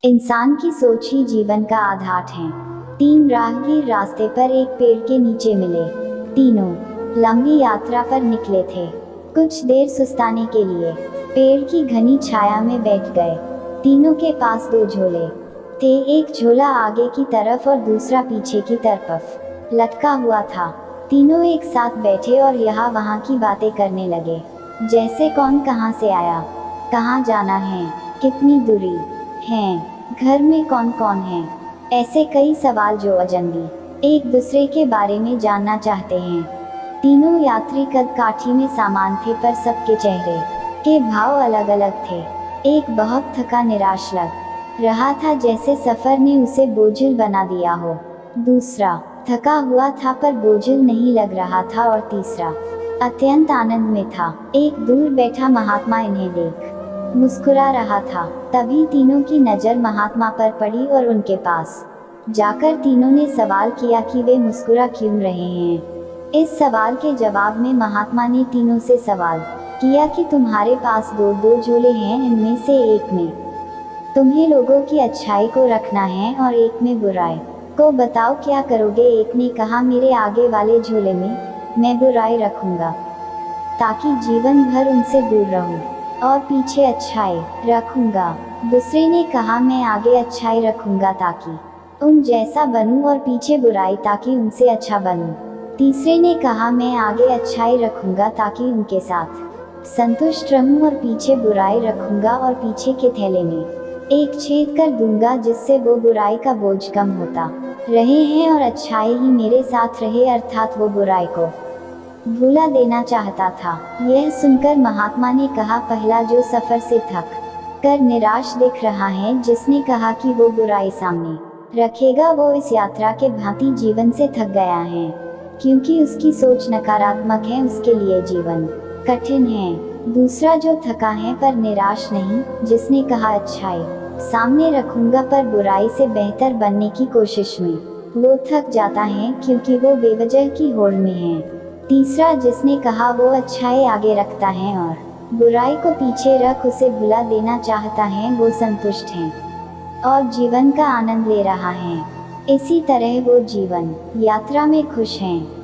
इंसान की सोच ही जीवन का आधार है। तीन राहगीर रास्ते पर एक पेड़ के नीचे मिले। तीनों लंबी यात्रा पर निकले थे, कुछ देर सुस्ताने के लिए पेड़ की घनी छाया में बैठ गए। तीनों के पास दो झोले थे, एक झोला आगे की तरफ और दूसरा पीछे की तरफ लटका हुआ था। तीनों एक साथ बैठे और यहाँ वहाँ की बातें करने लगे, जैसे कौन कहाँ से आया, कहाँ जाना है, कितनी दूरी है, घर में कौन कौन है, ऐसे कई सवाल जो अजनबी एक दूसरे के बारे में जानना चाहते हैं। तीनों यात्री कद काठी में सामान थे, पर सबके चेहरे के भाव अलग अलग थे। एक बहुत थका निराश लग रहा था, जैसे सफर ने उसे बोझिल बना दिया हो। दूसरा थका हुआ था पर बोझिल नहीं लग रहा था, और तीसरा अत्यंत आनंद में था। एक दूर बैठा महात्मा इन्हें देख मुस्कुरा रहा था। तभी तीनों की नज़र महात्मा पर पड़ी और उनके पास जाकर तीनों ने सवाल किया कि वे मुस्कुरा क्यों रहे हैं। इस सवाल के जवाब में महात्मा ने तीनों से सवाल किया कि तुम्हारे पास दो दो झोले हैं, इनमें से एक में तुम्हें लोगों की अच्छाई को रखना है और एक में बुराई को, बताओ क्या करोगे। एक ने कहा, मेरे आगे वाले झोले में मैं बुराई रखूंगा ताकि जीवन भर उनसे दूर रहूं, और पीछे अच्छाई रखूंगा। दूसरे ने कहा, मैं आगे अच्छाई रखूंगा ताकि उन जैसा बनूं, और पीछे बुराई ताकि उनसे अच्छा बनूं। तीसरे ने कहा, मैं आगे अच्छाई रखूंगा ताकि उनके साथ संतुष्ट रहूं, और पीछे बुराई रखूंगा और पीछे के थैले में एक छेद कर दूंगा, जिससे वो बुराई का बोझ कम होता रहे हैं और अच्छाई ही मेरे साथ रहे, अर्थात वो बुराई को भूला देना चाहता था। यह सुनकर महात्मा ने कहा, पहला जो सफर से थक कर निराश दिख रहा है, जिसने कहा कि वो बुराई सामने रखेगा, वो इस यात्रा के भांति जीवन से थक गया है, क्योंकि उसकी सोच नकारात्मक है, उसके लिए जीवन कठिन है। दूसरा जो थका है पर निराश नहीं, जिसने कहा अच्छाई सामने रखूंगा पर बुराई से बेहतर बनने की कोशिश में, वो थक जाता है क्योंकि वो बेवजह की होड़ में है। तीसरा जिसने कहा वो अच्छाई आगे रखता है और बुराई को पीछे रख उसे भुला देना चाहता है, वो संतुष्ट है और जीवन का आनंद ले रहा है। इसी तरह वो जीवन यात्रा में खुश हैं।